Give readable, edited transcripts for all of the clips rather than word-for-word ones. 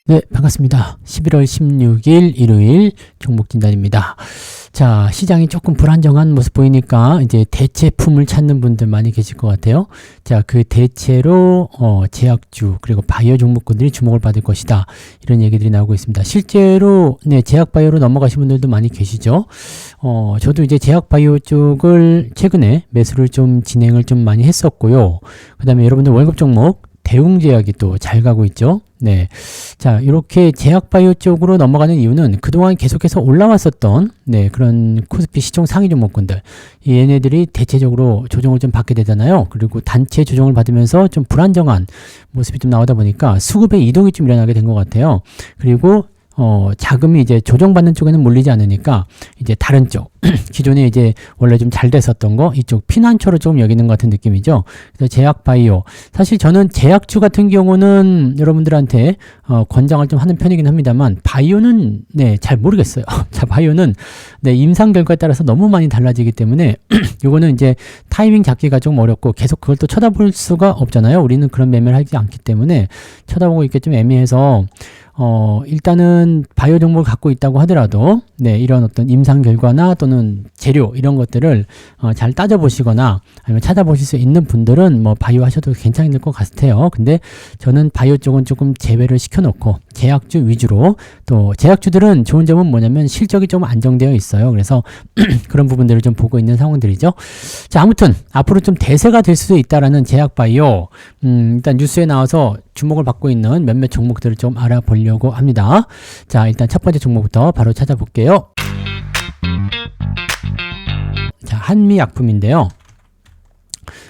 네, 반갑습니다. 11월 16일 일요일 종목 진단입니다. 자, 시장이 조금 불안정한 모습 보이니까 이제 대체품을 찾는 분들 많이 계실 것 같아요. 자, 그 대체로 제약주 그리고 바이오 종목군들이 주목을 받을 것이다. 이런 얘기들이 나오고 있습니다. 실제로 네, 제약 바이오로 넘어가신 분들도 많이 계시죠. 저도 이제 제약 바이오 쪽을 최근에 매수를 좀 진행을 좀 많이 했었고요. 그다음에 여러분들 월급 종목 대웅제약이 또 잘 가고 있죠. 네. 자, 이렇게 제약바이오 쪽으로 넘어가는 이유는 그동안 계속해서 올라왔었던, 네, 그런 코스피 시총 상위 종목군들. 얘네들이 대체적으로 조정을 좀 받게 되잖아요. 그리고 단체 조정을 받으면서 좀 불안정한 모습이 좀 나오다 보니까 수급의 이동이 좀 일어나게 된 것 같아요. 그리고 자금이 이제 조정받는 쪽에는 몰리지 않으니까 이제 다른 쪽 기존에 이제 원래 좀 잘 됐었던 거 이쪽 피난처로 좀 여기는 것 같은 느낌이죠. 그래서 제약 바이오 사실 저는 제약주 같은 경우는 여러분들한테 권장을 좀 하는 편이긴 합니다만 바이오는 네, 잘 모르겠어요. 자, 바이오는 네, 임상 결과에 따라서 너무 많이 달라지기 때문에 요거는 이제 타이밍 잡기가 좀 어렵고 계속 그걸 또 쳐다볼 수가 없잖아요. 우리는 그런 매매를 하지 않기 때문에 쳐다보고 있기 좀 애매해서 일단은 바이오 종목을 갖고 있다고 하더라도 네, 이런 어떤 임상 결과나 또는 재료 이런 것들을 잘 따져보시거나 아니면 찾아보실 수 있는 분들은 뭐 바이오 하셔도 괜찮을 것 같아요. 근데 저는 바이오 쪽은 조금 제외를 시켜놓고 제약주 위주로 또 제약주들은 좋은 점은 뭐냐면 실적이 좀 안정되어 있어요. 그래서 그런 부분들을 좀 보고 있는 상황들이죠. 자, 아무튼 앞으로 좀 대세가 될 수도 있다라는 제약 바이오 일단 뉴스에 나와서 주목을 받고 있는 몇몇 종목들을 좀 알아보려고 합니다. 자, 일단 첫 번째 종목부터 바로 찾아볼게요. 자, 한미약품인데요.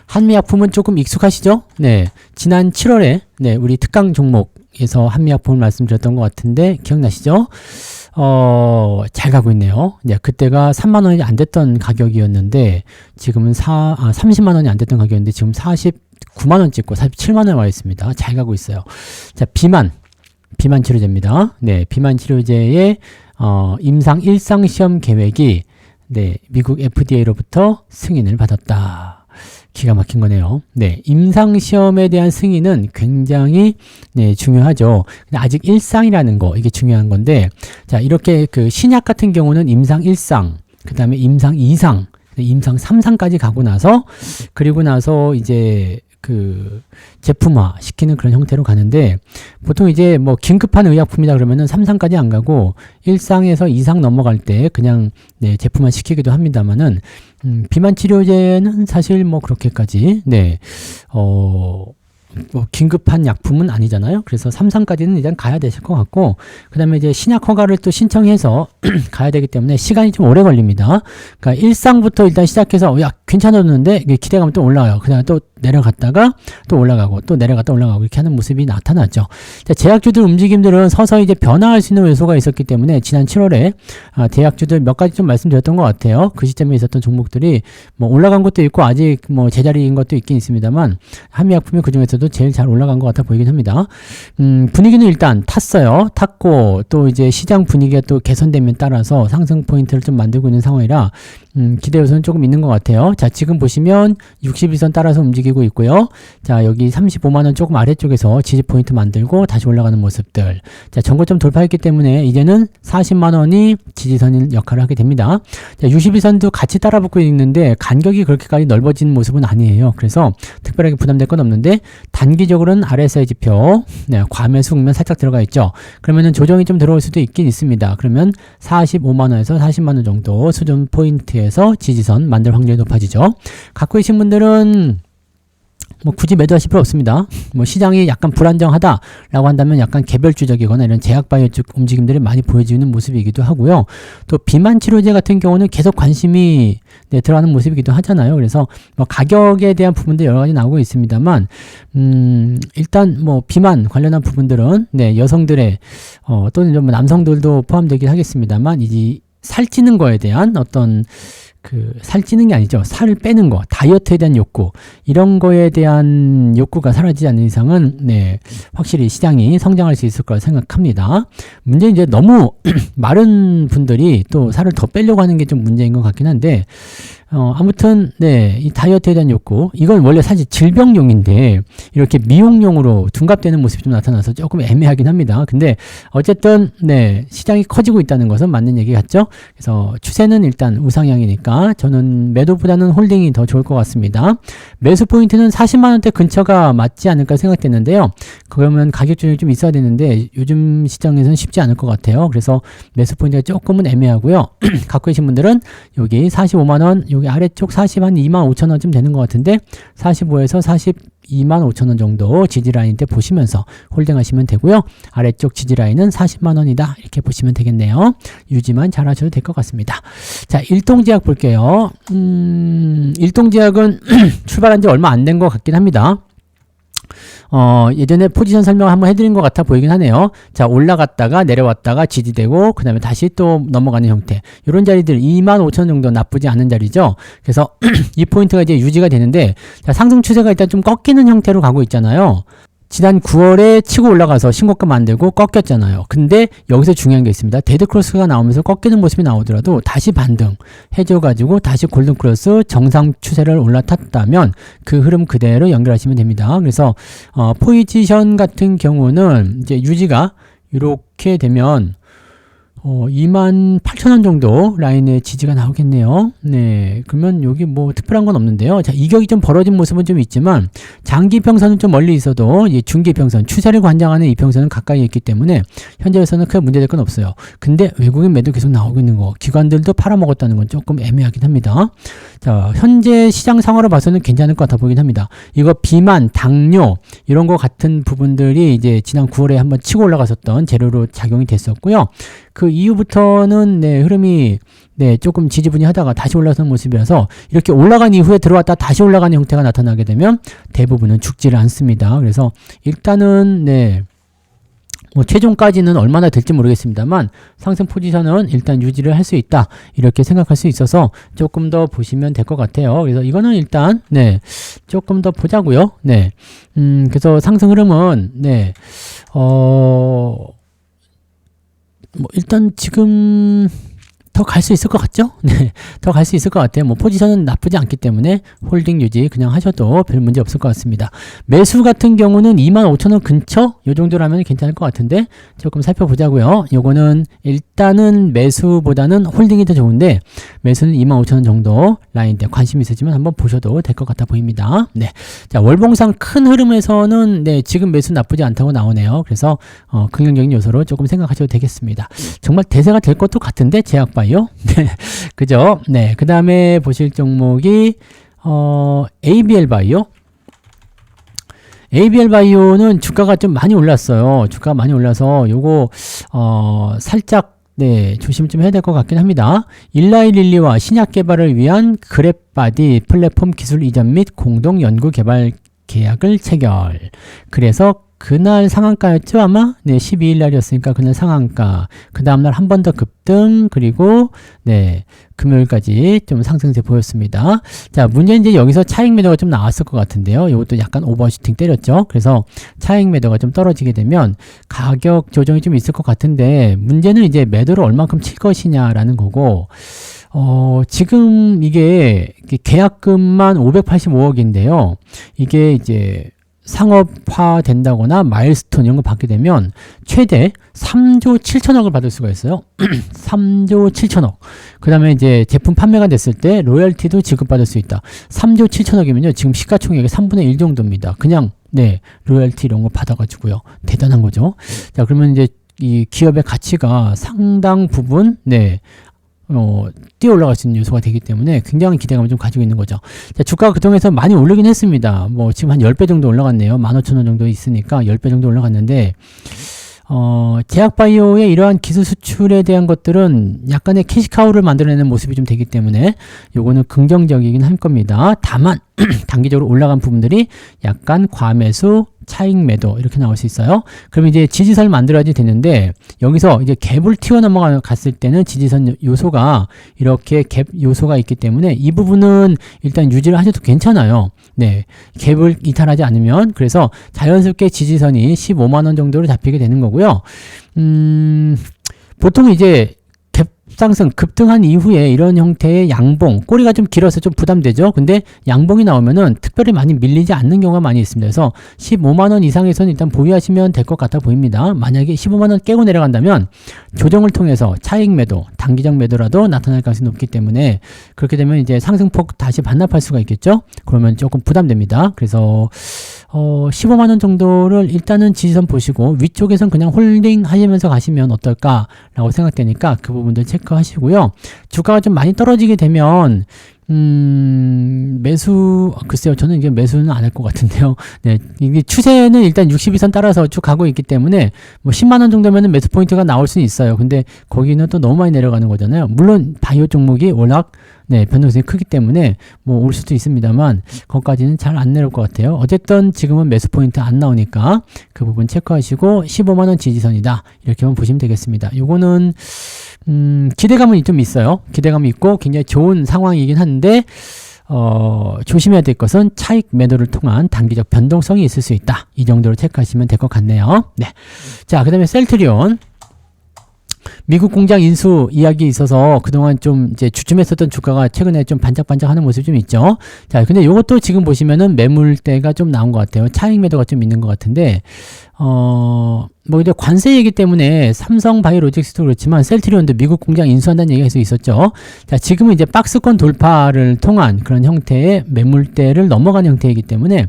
한미약품은 조금 익숙하시죠? 네, 지난 7월에 네, 우리 특강 종목에서 한미약품을 말씀드렸던 것 같은데 기억나시죠? 잘 가고 있네요. 네, 그때가 3만 원이 안 됐던 가격이었는데 지금은 30만 원이 안 됐던 가격인데 지금 49만 원 찍고 47만 원에 와 있습니다. 잘 가고 있어요. 자, 비만 치료제입니다. 네, 비만 치료제의 임상 1상 시험 계획이 네, 미국 FDA로부터 승인을 받았다. 기가 막힌 거네요. 네, 임상 시험에 대한 승인은 굉장히 네, 중요하죠. 근데 아직 1상이라는 거 이게 중요한 건데, 자, 이렇게 그 신약 같은 경우는 임상 1상, 그다음에 임상 2상, 임상 3상까지 가고 나서 그리고 나서 이제 그 제품화 시키는 그런 형태로 가는데 보통 이제 뭐 긴급한 의약품이다 그러면은 3상까지 안 가고 1상에서 2상 넘어갈 때 그냥 네, 제품화 시키기도 합니다만은 비만 치료제는 사실 뭐 그렇게까지 네, 뭐 긴급한 약품은 아니잖아요. 그래서 3상까지는 일단 가야 되실 것 같고 그 다음에 이제 신약 허가를 또 신청해서 가야 되기 때문에 시간이 좀 오래 걸립니다. 그러니까 1상부터 일단 시작해서 야 괜찮았는데 기대감이 또 올라와요. 그 다음에 또 내려갔다가 또 올라가고 또 내려갔다 올라가고 이렇게 하는 모습이 나타났죠. 자, 제약주들 움직임들은 서서히 이제 변화할 수 있는 요소가 있었기 때문에 지난 7월에 제약주들 몇 가지 좀 말씀드렸던 것 같아요. 그 시점에 있었던 종목들이 뭐 올라간 것도 있고 아직 뭐 제자리인 것도 있긴 있습니다만 한미약품이 그 중에서도 제일 잘 올라간 것 같아 보이긴 합니다. 분위기는 일단 탔고 또 이제 시장 분위기가 또 개선되면 따라서 상승 포인트를 좀 만들고 있는 상황이라 기대 요소는 조금 있는 것 같아요. 자, 지금 보시면 62선 따라서 움직이고 있고요. 자, 여기 35만원 조금 아래쪽에서 지지 포인트 만들고 다시 올라가는 모습들. 자, 전고점 돌파했기 때문에 이제는 40만원이 지지선 역할을 하게 됩니다. 자, 62선도 같이 따라붙고 있는데 간격이 그렇게까지 넓어진 모습은 아니에요. 그래서 특별하게 부담될 건 없는데 단기적으로는 RSI 지표 네, 과매수 국면 살짝 들어가 있죠. 그러면은 조정이 좀 들어올 수도 있긴 있습니다. 그러면 45만원에서 40만원 정도 수준 포인트에서 지지선 만들 확률이 높아지죠. 갖고 계신 분들은 뭐 굳이 매도하실 필요 없습니다. 뭐 시장이 약간 불안정하다라고 한다면 약간 개별주적이거나 이런 제약바이오 쪽 움직임들이 많이 보여지는 모습이기도 하고요. 또 비만 치료제 같은 경우는 계속 관심이 네, 들어가는 모습이기도 하잖아요. 그래서 뭐 가격에 대한 부분도 여러 가지 나오고 있습니다만 일단 뭐 비만 관련한 부분들은 네, 여성들의 또는 좀 남성들도 포함되긴 하겠습니다만 이제 살찌는 거에 대한 어떤 살찌는 게 아니죠. 살을 빼는 거, 다이어트에 대한 욕구, 이런 거에 대한 욕구가 사라지지 않는 이상은, 네, 확실히 시장이 성장할 수 있을 거라 생각합니다. 문제는 이제 너무 마른 분들이 또 살을 더 빼려고 하는 게 좀 문제인 것 같긴 한데, 아무튼 네, 이 다이어트에 대한 욕구, 이건 원래 사실 질병용인데 이렇게 미용용으로 둔갑되는 모습이 좀 나타나서 조금 애매하긴 합니다. 근데 어쨌든 네, 시장이 커지고 있다는 것은 맞는 얘기 같죠? 그래서 추세는 일단 우상향이니까 저는 매도보다는 홀딩이 더 좋을 것 같습니다. 매수 포인트는 40만 원대 근처가 맞지 않을까 생각되는데요. 그러면 가격 조정이 좀 있어야 되는데 요즘 시장에서는 쉽지 않을 것 같아요. 그래서 매수 포인트가 조금은 애매하고요. 갖고 계신 분들은 여기 45만 원, 여기 아래쪽 40 한 2만 5천 원쯤 되는 것 같은데 45에서 42만 5천 원 정도 지지라인 때 보시면서 홀딩하시면 되고요. 아래쪽 지지라인은 40만 원이다 이렇게 보시면 되겠네요. 유지만 잘 하셔도 될 것 같습니다. 자, 일동제약 볼게요. 일동제약은 출발한 지 얼마 안 된 것 같긴 합니다. 예전에 포지션 설명 한번 해드린 것 같아 보이긴 하네요. 자, 올라갔다가 내려왔다가 지지되고 그 다음에 다시 또 넘어가는 형태, 이런 자리들 25,000원 정도 나쁘지 않은 자리죠. 그래서 이 포인트가 이제 유지가 되는데, 자, 상승 추세가 일단 좀 꺾이는 형태로 가고 있잖아요. 지난 9월에 치고 올라가서 신고가 만들고 꺾였잖아요. 근데 여기서 중요한 게 있습니다. 데드크로스가 나오면서 꺾이는 모습이 나오더라도 다시 반등 해줘가지고 다시 골든크로스 정상 추세를 올라탔다면 그 흐름 그대로 연결하시면 됩니다. 그래서 포지션 같은 경우는 이제 유지가 이렇게 되면 28,000원 정도 라인의 지지가 나오겠네요. 네, 그러면 여기 뭐 특별한 건 없는데요. 자, 이격이 좀 벌어진 모습은 좀 있지만 장기평선은 좀 멀리 있어도 이 중기평선, 추세를 관장하는 이평선은 가까이 있기 때문에 현재에서는 크게 문제될 건 없어요. 근데 외국인 매도 계속 나오고 있는 거, 기관들도 팔아먹었다는 건 조금 애매하긴 합니다. 자, 현재 시장 상황으로 봐서는 괜찮을 것 같아 보이긴 합니다. 이거 비만, 당뇨 이런 거 같은 부분들이 이제 지난 9월에 한번 치고 올라갔었던 재료로 작용이 됐었고요. 그 이후부터는 네, 흐름이 네, 조금 지지분이하다가 다시 올라서는 모습이라서 이렇게 올라간 이후에 들어왔다 다시 올라가는 형태가 나타나게 되면 대부분은 죽지를 않습니다. 그래서 일단은 네, 뭐 최종까지는 얼마나 될지 모르겠습니다만 상승 포지션은 일단 유지를 할 수 있다 이렇게 생각할 수 있어서 조금 더 보시면 될 것 같아요. 그래서 이거는 일단 네, 조금 더 보자고요. 네, 그래서 상승 흐름은 네, 뭐 일단 지금 더 갈 수 있을 것 같죠? 네, 더 갈 수 있을 것 같아요. 뭐 포지션은 나쁘지 않기 때문에 홀딩 유지 그냥 하셔도 별 문제 없을 것 같습니다. 매수 같은 경우는 25,000원 근처 요 정도라면 괜찮을 것 같은데 조금 살펴보자고요. 요거는 일단은 매수보다는 홀딩이 더 좋은데 매수는 25,000원 정도 라인대 관심 있으시면 한번 보셔도 될 것 같아 보입니다. 네, 자, 월봉상 큰 흐름에서는 네, 지금 매수 나쁘지 않다고 나오네요. 그래서 긍정적인 요소로 조금 생각하셔도 되겠습니다. 정말 대세가 될 것도 같은데 제약바이오 네, 그죠? 네, 그 다음에 보실 종목이 ABL 바이오. ABL 바이오는 주가가 좀 많이 올랐어요. 주가가 많이 올라서 요거 살짝 네, 조심 좀 해야 될 것 같긴 합니다. 일라이 릴리와 신약 개발을 위한 그랩바디 플랫폼 기술 이전 및 공동 연구 개발 계약을 체결. 그래서 그날 상한가였죠 아마? 네, 12일 날이었으니까 그날 상한가. 그 다음날 한 번 더 급등, 그리고 네, 금요일까지 좀 상승세 보였습니다. 자, 문제는 이제 여기서 차익 매도가 좀 나왔을 것 같은데요. 이것도 약간 오버슈팅 때렸죠. 그래서 차익 매도가 좀 떨어지게 되면 가격 조정이 좀 있을 것 같은데 문제는 이제 매도를 얼만큼 칠 것이냐라는 거고, 지금 이게 계약금만 585억인데요. 이게 이제 상업화 된다거나 마일스톤 이런 거 받게 되면 최대 3조 7천억을 받을 수가 있어요. 3조 7천억. 그 다음에 이제 제품 판매가 됐을 때 로열티도 지급받을 수 있다. 3조 7천억이면요. 지금 시가총액의 3분의 1 정도입니다. 그냥, 네, 로열티 이런 거 받아가지고요. 대단한 거죠. 자, 그러면 이제 이 기업의 가치가 상당 부분, 네, 뛰어 올라갈 수 있는 요소가 되기 때문에 굉장히 기대감을 좀 가지고 있는 거죠. 자, 주가가 그동안에서 많이 오르긴 했습니다. 뭐 지금 한 10배 정도 올라갔네요. 15,000원 정도 있으니까 10배 정도 올라갔는데 제약바이오의 이러한 기술 수출에 대한 것들은 약간의 캐시카우를 만들어내는 모습이 좀 되기 때문에 요거는 긍정적이긴 할 겁니다. 다만 단기적으로 올라간 부분들이 약간 과매수, 차익 매도 이렇게 나올 수 있어요. 그럼 이제 지지선을 만들어야지 되는데 여기서 이제 갭을 튀어 넘어갔을 때는 지지선 요소가 이렇게 갭 요소가 있기 때문에 이 부분은 일단 유지를 하셔도 괜찮아요. 네, 갭을 이탈하지 않으면. 그래서 자연스럽게 지지선이 15만원 정도로 잡히게 되는 거고요. 보통 이제 갭 급상승, 급등한 이후에 이런 형태의 양봉, 꼬리가 좀 길어서 좀 부담되죠. 근데 양봉이 나오면은 특별히 많이 밀리지 않는 경우가 많이 있습니다. 그래서 15만원 이상에서는 일단 보유하시면 될 것 같아 보입니다. 만약에 15만원 깨고 내려간다면 조정을 통해서 차익 매도, 단기적 매도라도 나타날 가능성이 높기 때문에 그렇게 되면 이제 상승폭 다시 반납할 수가 있겠죠. 그러면 조금 부담됩니다. 그래서 15만원 정도를 일단은 지지선 보시고 위쪽에선 그냥 홀딩 하시면서 가시면 어떨까라고 생각되니까 그 부분들 체크하시고요. 주가가 좀 많이 떨어지게 되면 글쎄요, 저는 이게 매수는 안 할 것 같은데요. 네, 이게 추세는 일단 62선 따라서 쭉 가고 있기 때문에 뭐 10만원 정도면은 매수 포인트가 나올 수는 있어요. 근데 거기는 또 너무 많이 내려가는 거잖아요. 물론 바이오 종목이 워낙 변동성이 크기 때문에 뭐 올 수도 있습니다만 거기까지는 잘 안 내려올 것 같아요. 어쨌든 지금은 매수 포인트 안 나오니까 그 부분 체크하시고 15만원 지지선이다. 이렇게만 보시면 되겠습니다. 요거는 기대감은 좀 있어요. 기대감이 있고 굉장히 좋은 상황이긴 한데 조심해야 될 것은 차익 매도를 통한 단기적 변동성이 있을 수 있다. 이 정도로 체크하시면 될 것 같네요. 네. 자, 그 다음에 셀트리온. 미국 공장 인수 이야기 있어서 그동안 좀 이제 주춤했었던 주가가 최근에 좀 반짝반짝 하는 모습이 좀 있죠. 자, 근데 요것도 지금 보시면은 매물대가 좀 나온 것 같아요. 차익 매도가 좀 있는 것 같은데, 뭐 이제 관세 얘기 때문에 삼성 바이오로직스도 그렇지만 셀트리온도 미국 공장 인수한다는 얘기가 계속 있었죠. 자, 지금은 이제 박스권 돌파를 통한 그런 형태의 매물대를 넘어가는 형태이기 때문에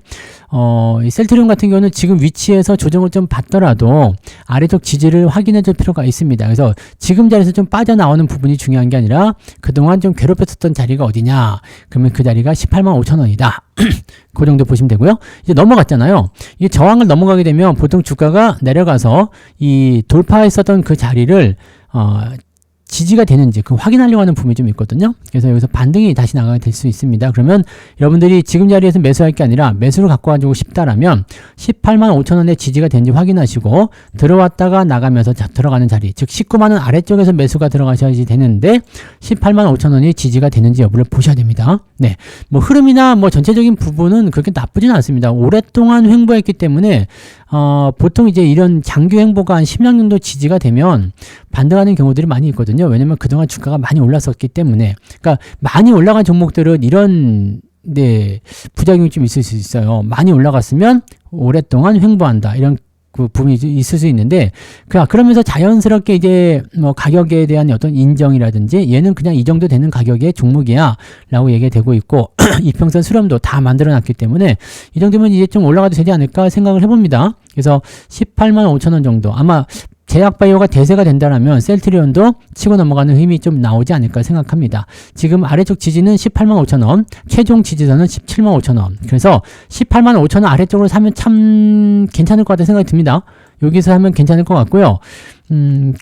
이 셀트리온 같은 경우는 지금 위치에서 조정을 좀 받더라도 아래쪽 지지를 확인해 줄 필요가 있습니다. 그래서 지금 자리에서 좀 빠져나오는 부분이 중요한 게 아니라 그동안 좀 괴롭혔었던 자리가 어디냐. 그러면 그 자리가 18만 5천 원이다. 그 정도 보시면 되고요. 이제 넘어갔잖아요. 이 저항을 넘어가게 되면 보통 주가가 내려가서 이 돌파했었던 그 자리를 지지가 되는지 그 확인하려고 하는 부분이 좀 있거든요. 그래서 여기서 반등이 다시 나가게 될 수 있습니다. 그러면 여러분들이 지금 자리에서 매수할 게 아니라 매수를 갖고 가지고 싶다라면 18만 5천 원의 지지가 되는지 확인하시고 들어왔다가 나가면서 들어가는 자리, 즉 19만 원 아래쪽에서 매수가 들어가셔야지 되는데 18만 5천 원이 지지가 되는지 여부를 보셔야 됩니다. 네, 뭐 흐름이나 뭐 전체적인 부분은 그렇게 나쁘지는 않습니다. 오랫동안 횡보했기 때문에 보통 이제 이런 장기 횡보가 한 10년 정도 지지가 되면 반등하는 경우들이 많이 있거든요. 왜냐면 그동안 주가가 많이 올랐었기 때문에. 그러니까 많이 올라간 종목들은 이런 부작용이 좀 있을 수 있어요. 많이 올라갔으면 오랫동안 횡보한다. 이런 그 부분이 있을 수 있는데, 그러면서 자연스럽게 이제 뭐 가격에 대한 어떤 인정이라든지 얘는 그냥 이 정도 되는 가격의 종목이야 라고 얘기가 되고 있고 이평선 수렴도 다 만들어 놨기 때문에 이 정도면 이제 좀 올라가도 되지 않을까 생각을 해봅니다. 그래서 18만 5천 원 정도, 아마 제약바이오가 대세가 된다면 셀트리온도 치고 넘어가는 힘이 좀 나오지 않을까 생각합니다. 지금 아래쪽 지지는 18만 5천 원, 최종 지지선은 17만 5천 원. 그래서 18만 5천 원 아래쪽으로 사면 참 괜찮을 것 같다는 생각이 듭니다. 여기서 하면 괜찮을 것 같고요.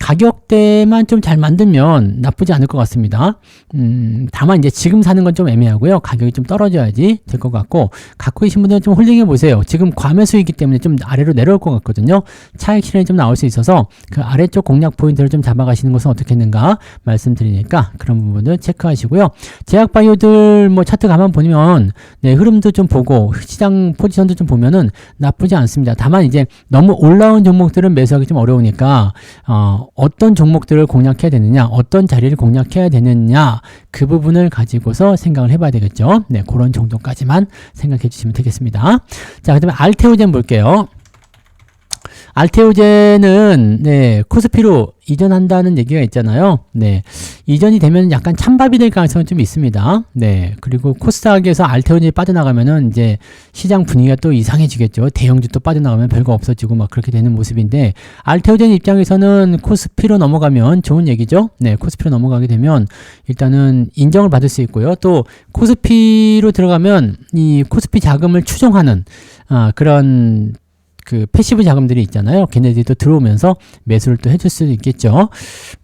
가격대만 좀 잘 만들면 나쁘지 않을 것 같습니다. 다만 이제 지금 사는 건 좀 애매하고요. 가격이 좀 떨어져야지 될 것 같고, 갖고 계신 분들은 좀 홀딩해 보세요. 지금 과매수이기 때문에 좀 아래로 내려올 것 같거든요. 차익 실현이 좀 나올 수 있어서 그 아래쪽 공략 포인트를 좀 잡아가시는 것은 어떻겠는가 말씀드리니까 그런 부분들 체크하시고요. 제약바이오들 뭐 차트 가만 보면 흐름도 좀 보고 시장 포지션도 좀 보면은 나쁘지 않습니다. 다만 이제 너무 올라온 종목들은 매수하기 좀 어려우니까 어떤 종목들을 공략해야 되느냐, 어떤 자리를 공략해야 되느냐, 그 부분을 가지고서 생각을 해봐야 되겠죠. 네, 그런 정도까지만 생각해 주시면 되겠습니다. 자, 그 다음에 알테오젠 볼게요. 알테오젠은 코스피로 이전한다는 얘기가 있잖아요. 네, 이전이 되면 약간 찬밥이 될 가능성은 좀 있습니다. 네, 그리고 코스닥에서 알테오젠이 빠져나가면은 이제 시장 분위기가 또 이상해지겠죠. 대형주 또 빠져나가면 별거 없어지고 막 그렇게 되는 모습인데, 알테오젠 입장에서는 코스피로 넘어가면 좋은 얘기죠. 네, 코스피로 넘어가게 되면 일단은 인정을 받을 수 있고요. 또 코스피로 들어가면 이 코스피 자금을 추종하는 그런 그 패시브 자금들이 있잖아요. 걔네들이 또 들어오면서 매수를 또 해줄 수도 있겠죠.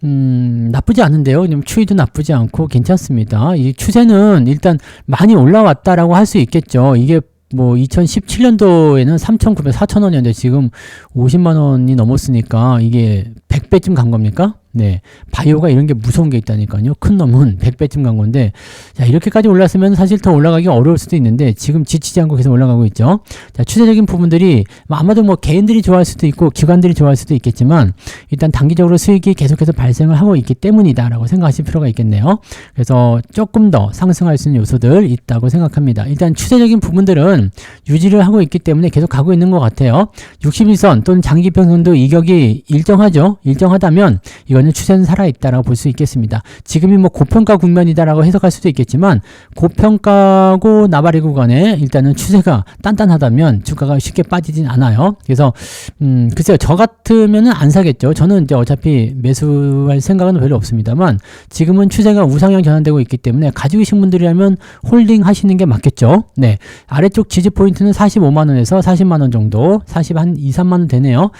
나쁘지 않은데요. 추이도 나쁘지 않고 괜찮습니다. 이 추세는 일단 많이 올라왔다라고 할 수 있겠죠. 이게 뭐 2017년도에는 3,900, 4,000원이었는데 지금 50만 원이 넘었으니까 이게 100배쯤 간 겁니까? 네. 바이오가 이런 게 무서운 게 있다니까요. 큰 놈은 100배쯤 간 건데, 자, 이렇게까지 올랐으면 사실 더 올라가기 어려울 수도 있는데, 지금 지치지 않고 계속 올라가고 있죠. 자, 추세적인 부분들이, 아마도 뭐 개인들이 좋아할 수도 있고, 기관들이 좋아할 수도 있겠지만, 일단 단기적으로 수익이 계속해서 발생을 하고 있기 때문이다라고 생각하실 필요가 있겠네요. 그래서 조금 더 상승할 수 있는 요소들 있다고 생각합니다. 일단 추세적인 부분들은 유지를 하고 있기 때문에 계속 가고 있는 것 같아요. 61선 또는 장기평선도 이격이 일정하죠. 일정하다면 이거는 추세는 살아있다라고 볼 수 있겠습니다. 지금이 뭐 고평가 국면이다라고 해석할 수도 있겠지만 고평가고 나발이 구간에 일단은 추세가 단단하다면 주가가 쉽게 빠지진 않아요. 그래서 글쎄요, 저 같으면은 안 사겠죠. 저는 이제 어차피 매수할 생각은 별로 없습니다만 지금은 추세가 우상향 전환되고 있기 때문에 가지고 계신 분들이라면 홀딩 하시는 게 맞겠죠. 네, 아래쪽 지지 포인트는 45만원에서 40만원 정도, 40한 2, 3만원 되네요.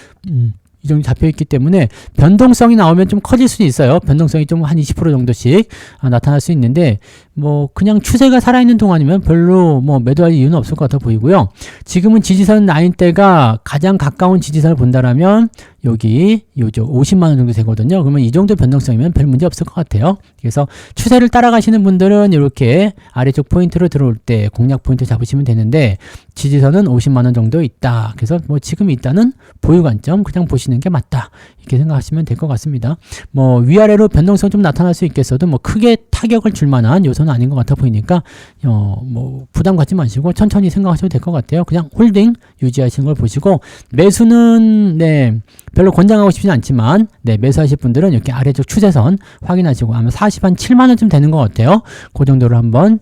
이 정도 잡혀있기 때문에 변동성이 나오면 좀 커질 수도 있어요. 변동성이 좀 한 20% 정도씩 나타날 수 있는데 뭐 그냥 추세가 살아있는 동안이면 별로 뭐 매도할 이유는 없을 것 같아 보이고요. 지금은 지지선 라인대가 가장 가까운 지지선을 본다라면 여기 요죠 50만원 정도 되거든요. 그러면 이 정도 변동성이면 별 문제 없을 것 같아요. 그래서 추세를 따라가시는 분들은 이렇게 아래쪽 포인트로 들어올 때 공략 포인트 잡으시면 되는데 지지선은 50만원 정도 있다. 그래서 뭐 지금 일단은 보유 관점 그냥 보시는 게 맞다. 이렇게 생각하시면 될 것 같습니다. 뭐 위아래로 변동성 좀 나타날 수 있겠어도 뭐 크게 타격을 줄 만한 요소는 아닌 것 같아 보이니까 뭐 부담 갖지 마시고 천천히 생각하셔도 될 것 같아요. 그냥 홀딩 유지하시는 걸 보시고 매수는 네 별로 권장하고 싶지는 않지만 네 매수하실 분들은 이렇게 아래쪽 추세선 확인하시고 아마 47만원쯤 되는 것 같아요. 그 정도로 한번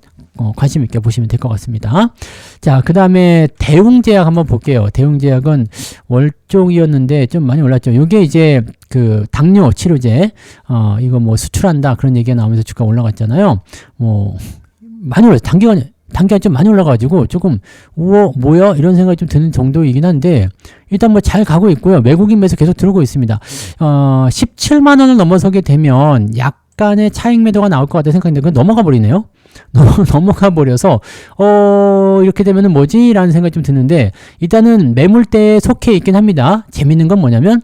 관심 있게 보시면 될 것 같습니다. 자, 그 다음에 대웅제약 한번 볼게요. 대웅제약은 월쪽이었는데 좀 많이 올랐죠. 요게 이제 그 당뇨 치료제, 이거 뭐 수출한다 그런 얘기가 나오면서 주가 올라갔잖아요. 뭐, 많이 올랐어요. 단기간 좀 많이 올라가지고 조금, 우와, 뭐야? 이런 생각이 좀 드는 정도이긴 한데, 일단 뭐 잘 가고 있고요. 외국인 매수 계속 들어오고 있습니다. 17만원을 넘어서게 되면 약간의 차익 매도가 나올 것 같다 생각했는데, 그건 넘어가 버리네요. 넘어가 버려서 이렇게 되면은 뭐지? 라는 생각이 좀 드는데 일단은 매물대에 속해 있긴 합니다. 재밌는 건 뭐냐면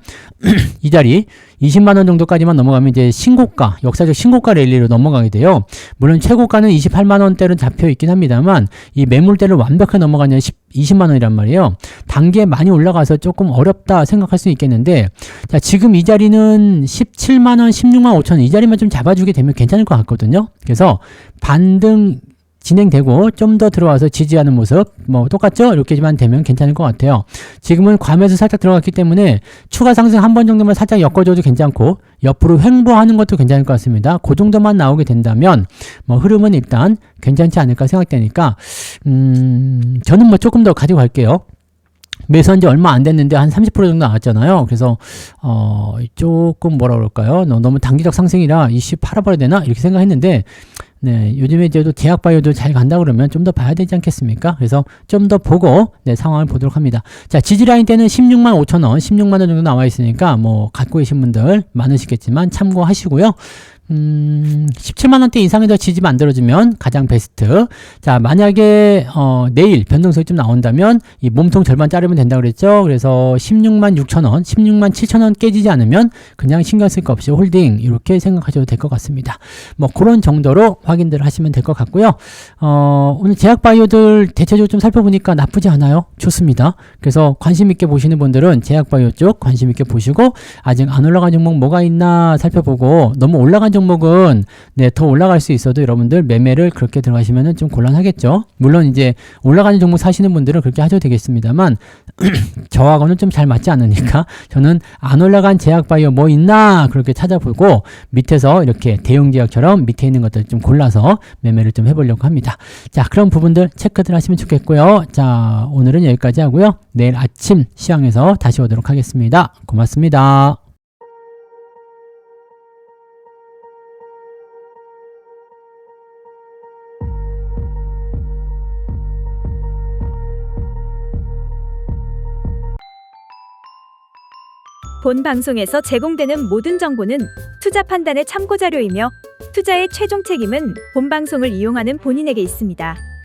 이 자리 20만원 정도까지만 넘어가면 이제 신고가, 역사적 신고가 랠리로 넘어가게 돼요. 물론 최고가는 28만원대로 잡혀 있긴 합니다만 이 매물대를 완벽하게 넘어가면 20만원이란 말이에요. 단계에 많이 올라가서 조금 어렵다 생각할 수 있겠는데 자, 지금 이 자리는 17만원, 16만 5천원 이 자리만 좀 잡아주게 되면 괜찮을 것 같거든요. 그래서 반등 진행되고 좀 더 들어와서 지지하는 모습 뭐 똑같죠? 이렇게만 되면 괜찮을 것 같아요. 지금은 과매수 살짝 들어갔기 때문에 추가 상승 한 번 정도만 살짝 엮어줘도 괜찮고 옆으로 횡보하는 것도 괜찮을 것 같습니다. 그 정도만 나오게 된다면 뭐 흐름은 일단 괜찮지 않을까 생각되니까 저는 뭐 조금 더 가지고 갈게요. 매수한 지 얼마 안 됐는데 한 30% 정도 나왔잖아요. 그래서 조금 뭐라 그럴까요? 너무 단기적 상승이라 이씨 팔아버려야 되나? 이렇게 생각했는데 네, 요즘에 이제 또 제약바이오도 잘 간다 그러면 좀 더 봐야 되지 않겠습니까? 그래서 좀 더 보고 네, 상황을 보도록 합니다. 자, 지지라인 때는 16만 5천원, 16만원 정도 나와 있으니까 뭐 갖고 계신 분들 많으시겠지만 참고하시고요. 17만원대 이상에서 지지 만들어주면 가장 베스트. 자, 만약에 내일 변동성이 좀 나온다면 이 몸통 절반 자르면 된다고 그랬죠. 그래서 16만 6천원, 16만 7천원 깨지지 않으면 그냥 신경 쓸 거 없이 홀딩 이렇게 생각하셔도 될 것 같습니다. 뭐 그런 정도로 확인들 하시면 될 것 같고요. 오늘 제약바이오들 대체적으로 좀 살펴보니까 나쁘지 않아요. 좋습니다. 그래서 관심 있게 보시는 분들은 제약바이오 쪽 관심 있게 보시고 아직 안 올라간 종목 뭐가 있나 살펴보고 너무 올라간 종목은 네, 더 올라갈 수 있어도 여러분들 매매를 그렇게 들어가시면은 좀 곤란하겠죠. 물론 이제 올라가는 종목 사시는 분들은 그렇게 하셔도 되겠습니다만 저하고는 좀 잘 맞지 않으니까 저는 안 올라간 제약바이오 뭐 있나 그렇게 찾아보고 밑에서 이렇게 대웅제약처럼 밑에 있는 것들 좀 골라서 매매를 좀 해보려고 합니다. 자, 그런 부분들 체크들 하시면 좋겠고요. 자, 오늘은 여기까지 하고요. 내일 아침 시황에서 다시 오도록 하겠습니다. 고맙습니다. 본 방송에서 제공되는 모든 정보는 투자 판단의 참고 자료이며 투자의 최종 책임은 본 방송을 이용하는 본인에게 있습니다.